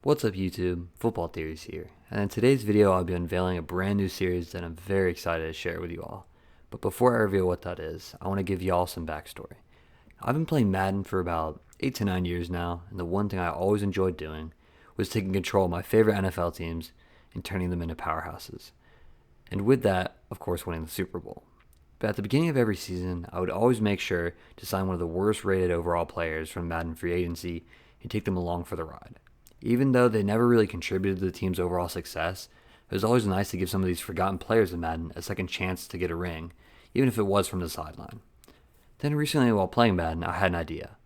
What's up YouTube? Football Theories here, and in today's video I'll be unveiling a brand new series that I'm very excited to share with you all. But before I reveal what that is, I want to give y'all some backstory. I've been playing Madden for about 8 to 9 years now, and the one thing I always enjoyed doing was taking control of my favorite NFL teams and turning them into powerhouses. And with that, of course, winning the Super Bowl. But at the beginning of every season, I would always make sure to sign one of the worst rated overall players from Madden free agency and take them along for the ride. Even though they never really contributed to the team's overall success, it was always nice to give some of these forgotten players in Madden a second chance to get a ring, even if it was from the sideline. Then recently while playing Madden, I had an idea.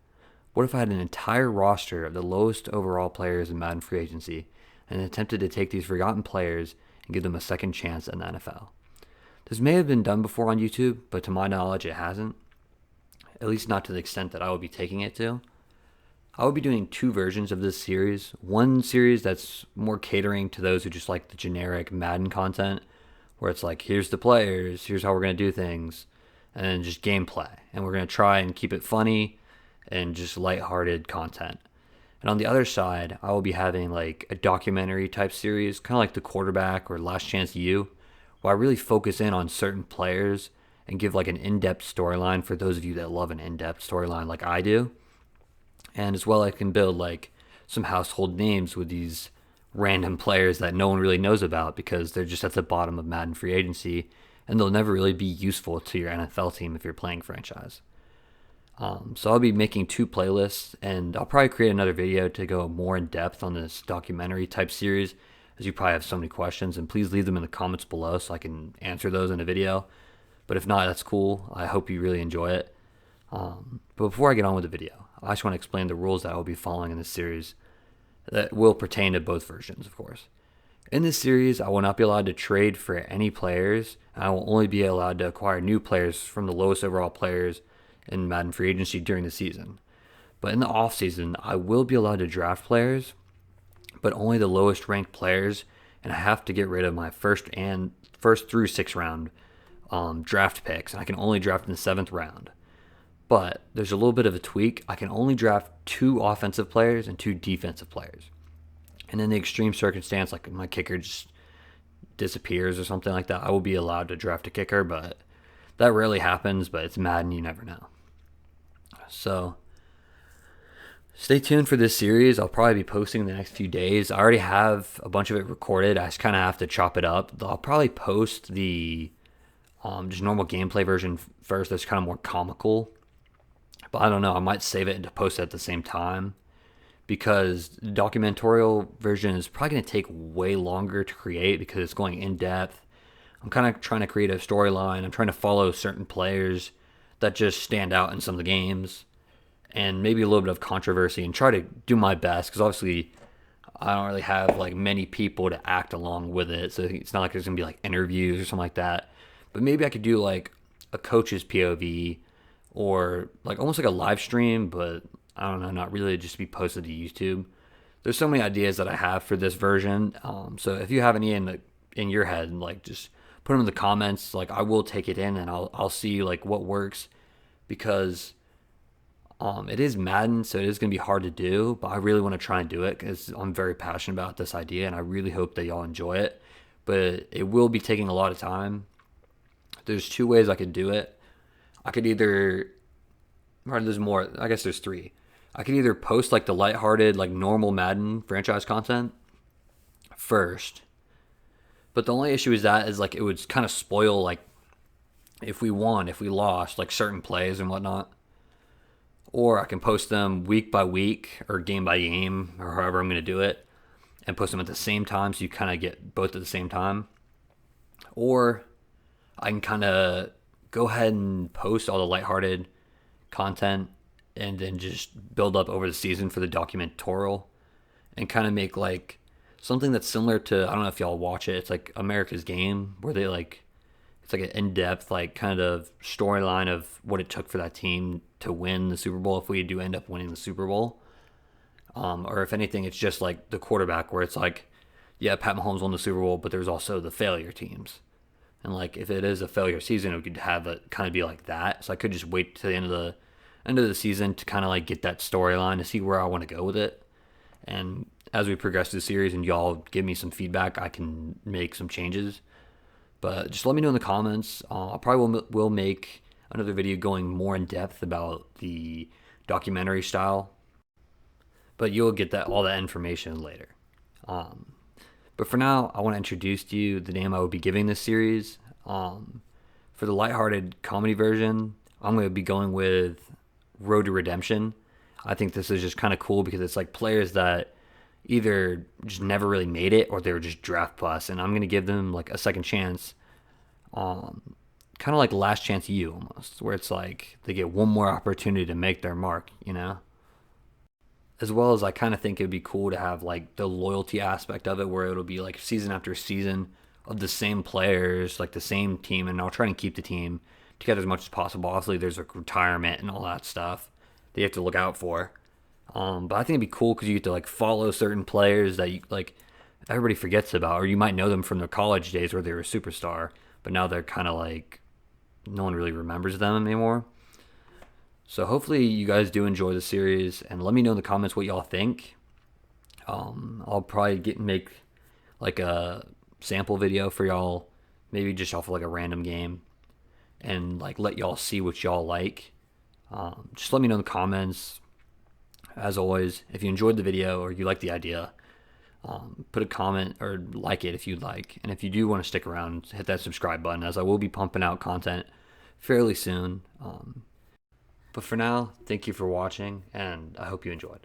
What if I had an entire roster of the lowest overall players in Madden free agency and attempted to take these forgotten players and give them a second chance in the NFL? This may have been done before on YouTube, but to my knowledge it hasn't, at least not to the extent that I would be taking it to. I will be doing two versions of this series. One series that's more catering to those who just like the generic Madden content, where it's like, here's the players, here's how we're going to do things, and then just gameplay. And we're going to try and keep it funny and just lighthearted content. And on the other side, I will be having like a documentary type series, kind of like The Quarterback or Last Chance U, where I really focus in on certain players and give like an in-depth storyline for those of you that love an in-depth storyline like I do. And as well, I can build like some household names with these random players that no one really knows about because they're just at the bottom of Madden free agency and they'll never really be useful to your NFL team if you're playing franchise. So I'll be making two playlists, and I'll probably create another video to go more in depth on this documentary type series, as you probably have so many questions, and please leave them in the comments below so I can answer those in a video. But if not, that's cool. I hope you really enjoy it. But before I get on with the video, I just want to explain the rules that I will be following in this series that will pertain to both versions, of course. In this series, I will not be allowed to trade for any players, and I will only be allowed to acquire new players from the lowest overall players in Madden free agency during the season. But in the offseason, I will be allowed to draft players, but only the lowest ranked players, and I have to get rid of my first through sixth round draft picks, and I can only draft in the seventh round. But there's a little bit of a tweak. I can only draft 2 offensive players and 2 defensive players. And in the extreme circumstance, like my kicker just disappears or something like that, I will be allowed to draft a kicker, but that rarely happens, but it's Madden, you never know. So stay tuned for this series. I'll probably be posting in the next few days. I already have a bunch of it recorded. I just kind of have to chop it up. I'll probably post the just normal gameplay version first. That's kind of more comical. But I don't know, I might save it and post it at the same time because the documentorial version is probably going to take way longer to create because it's going in depth. I'm kind of trying to create a storyline. I'm trying to follow certain players that just stand out in some of the games and maybe a little bit of controversy and try to do my best because obviously I don't really have like many people to act along with it. So it's not like there's going to be like interviews or something like that. But maybe I could do like a coach's POV or like almost like a live stream, but I don't know, not really just be posted to YouTube. There's so many ideas that I have for this version. So if you have any in your head, like just put them in the comments. Like I will take it in and I'll see like what works because it is Madden, so it is gonna be hard to do. But I really want to try and do it because I'm very passionate about this idea, and I really hope that y'all enjoy it. But it will be taking a lot of time. There's 2 ways I could do it. I could either, or there's more, I guess there's 3. I could either post like the lighthearted, like normal Madden franchise content first. But the only issue is that is like it would kind of spoil like if we won, if we lost, like certain plays and whatnot. Or I can post them week by week or game by game or however I'm going to do it and post them at the same time so you kind of get both at the same time. Or I can kind of go ahead and post all the lighthearted content and then just build up over the season for the documentorial and kind of make like something that's similar to, I don't know if y'all watch it. It's like America's Game where they like, it's like an in-depth like kind of storyline of what it took for that team to win the Super Bowl if we do end up winning the Super Bowl. Or if anything, it's just like the quarterback where it's like, yeah, Pat Mahomes won the Super Bowl, but there's also the failure teams. And like if it is a failure season, we could have it kind of be like that. So I could just wait to the end of the season to kind of like get that storyline to see where I want to go with it. And as we progress through the series and y'all give me some feedback, I can make some changes. But just let me know in the comments. I probably will make another video going more in depth about the documentary style, but you'll get all that information later. Um, but for now, I want to introduce to you the name I would be giving this series. For the lighthearted comedy version, I'm going to be going with Road to Redemption. I think this is just kind of cool because it's like players that either just never really made it or they were just draft plus, and I'm going to give them like a second chance. Kind of like Last Chance U almost, where it's like they get one more opportunity to make their mark, you know? As well as I kind of think it'd be cool to have like the loyalty aspect of it where it'll be like season after season of the same players, like the same team, and I'll try and keep the team together as much as possible. Obviously, there's like retirement and all that stuff that you have to look out for. But I think it'd be cool because you get to like follow certain players that you like everybody forgets about, or you might know them from their college days where they were a superstar, but now they're kind of like no one really remembers them anymore. So hopefully you guys do enjoy the series, and let me know in the comments what y'all think. I'll probably make like a sample video for y'all, maybe just off of like a random game, and like let y'all see what y'all like. Just let me know in the comments. As always, if you enjoyed the video or you like the idea, put a comment or like it if you'd like. And if you do want to stick around, hit that subscribe button, as I will be pumping out content fairly soon. But for now, thank you for watching, and I hope you enjoyed.